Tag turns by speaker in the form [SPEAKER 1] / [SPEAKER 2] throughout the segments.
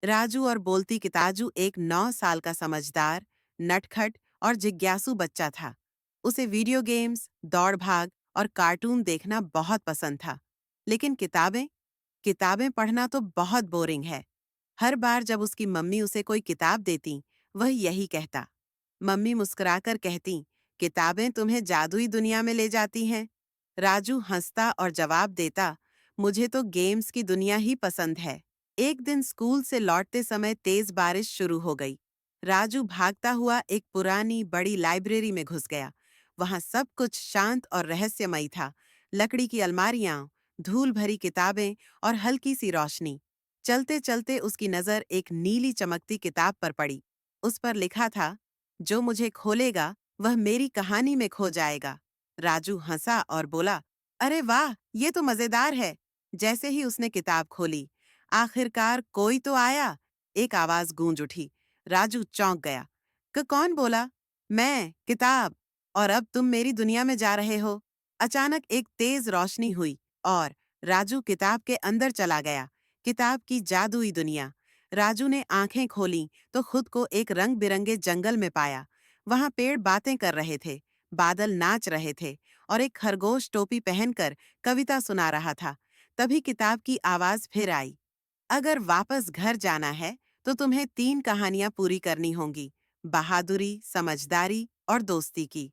[SPEAKER 1] राजू और बोलती किताजू एक 9 साल का समझदार, नटखट और जिज्ञासु बच्चा था। उसे वीडियो गेम्स, दौड़ भाग और कार्टून देखना बहुत पसंद था। लेकिन किताबें किताबें पढ़ना तो बहुत बोरिंग है। हर बार जब उसकी मम्मी उसे कोई किताब देती, वह यही कहता। मम्मी मुस्कुराकर कहती, किताबें तुम्हें जादुई दुनिया में ले जाती हैं। राजू हंसता और जवाब देता, मुझे तो गेम्स की दुनिया ही पसंद है। एक दिन स्कूल से लौटते समय तेज बारिश शुरू हो गई। राजू भागता हुआ एक पुरानी बड़ी लाइब्रेरी में घुस गया। वहां सब कुछ शांत और रहस्यमयी था। लकड़ी की अलमारियां, धूल भरी किताबें और हल्की सी रोशनी। चलते चलते उसकी नजर एक नीली चमकती किताब पर पड़ी। उस पर लिखा था, जो मुझे खोलेगा वह मेरी कहानी में खो जाएगा। राजू हंसा और बोला, अरे वाह, ये तो मजेदार है। जैसे ही उसने किताब खोली, आखिरकार कोई तो आया। एक आवाज गूंज उठी। राजू चौंक गया। कौन बोला? मैं, किताब। और अब तुम मेरी दुनिया में जा रहे हो। अचानक एक तेज रोशनी हुई और राजू किताब के अंदर चला गया। किताब की जादुई दुनिया। राजू ने आंखें खोलीं तो खुद को एक रंग बिरंगे जंगल में पाया। वहां पेड़ बातें कर रहे थे, बादल नाच रहे थे और एक खरगोश टोपी पहनकर कविता सुना रहा था। तभी किताब की आवाज फिर आई। अगर वापस घर जाना है तो तुम्हें 3 कहानियां पूरी करनी होंगी, बहादुरी, समझदारी और दोस्ती की।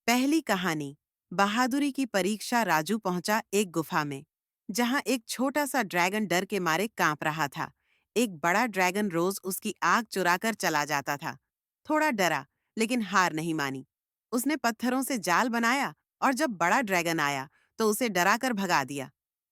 [SPEAKER 1] पहली कहानी, बहादुरी की परीक्षा। राजू पहुंचा एक गुफा में, जहां एक छोटा सा ड्रैगन डर के मारे कांप रहा था। एक बड़ा ड्रैगन रोज उसकी आग चुराकर चला जाता था। थोड़ा डरा, लेकिन हार नहीं मानी। उसने पत्थरों से जाल बनाया और जब बड़ा ड्रैगन आया तो उसे डराकर भगा दिया।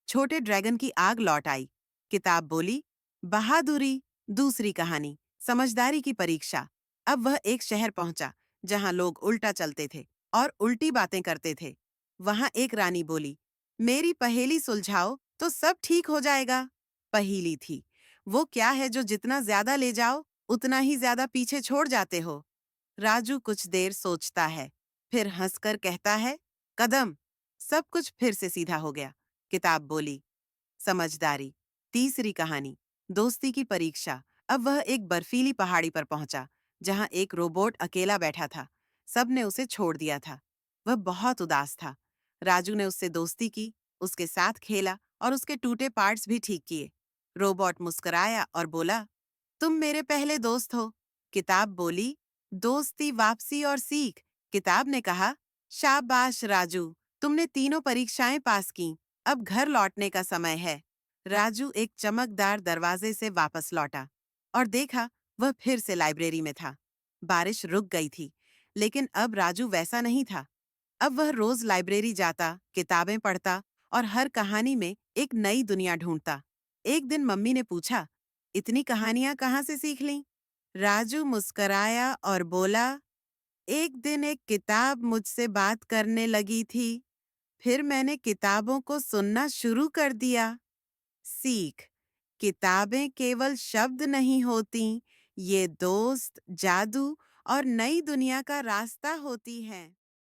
[SPEAKER 1] छोटे ड्रैगन की आग लौट आई। किताब बोली, बहादुरी। दूसरी कहानी, समझदारी की परीक्षा। अब वह एक शहर पहुंचा जहां लोग उल्टा चलते थे और उल्टी बातें करते थे। वहां एक रानी बोली, मेरी पहेली सुलझाओ तो सब ठीक हो जाएगा। पहेली थी, वो क्या है जो जितना ज्यादा ले जाओ उतना ही ज्यादा पीछे छोड़ जाते हो। राजू कुछ देर सोचता है, फिर हंसकर कहता है, कदम। सब कुछ फिर से सीधा हो गया। किताब बोली, समझदारी। तीसरी कहानी, दोस्ती की परीक्षा। अब वह एक बर्फीली पहाड़ी पर पहुंचा, जहां एक रोबोट अकेला बैठा था। सबने उसे छोड़ दिया था। वह बहुत उदास था। राजू ने उससे दोस्ती की, उसके साथ खेला और उसके टूटे पार्ट्स भी ठीक किए। रोबोट मुस्कुराया और बोला, तुम मेरे पहले दोस्त हो। किताब बोली, दोस्ती, वापसी और सीख। किताब ने कहा, शाबाश राजू, तुमने तीनों परीक्षाएं पास की। अब घर लौटने का समय है। राजू एक चमकदार दरवाजे से वापस लौटा और देखा, वह फिर से लाइब्रेरी में था। बारिश रुक गई थी, लेकिन अब राजू वैसा नहीं था। अब वह रोज लाइब्रेरी जाता, किताबें पढ़ता और हर कहानी में एक नई दुनिया ढूंढता। एक दिन मम्मी ने पूछा, इतनी कहानियां कहाँ से सीख लीं? राजू मुस्कराया और बोला, एक दिन एक किताब मुझसे बात करने लगी थी। फिर मैंने किताबों को सुनना शुरू कर दिया। सीख, किताबें केवल शब्द नहीं होती, ये दोस्त, जादू और नई दुनिया का रास्ता होती हैं।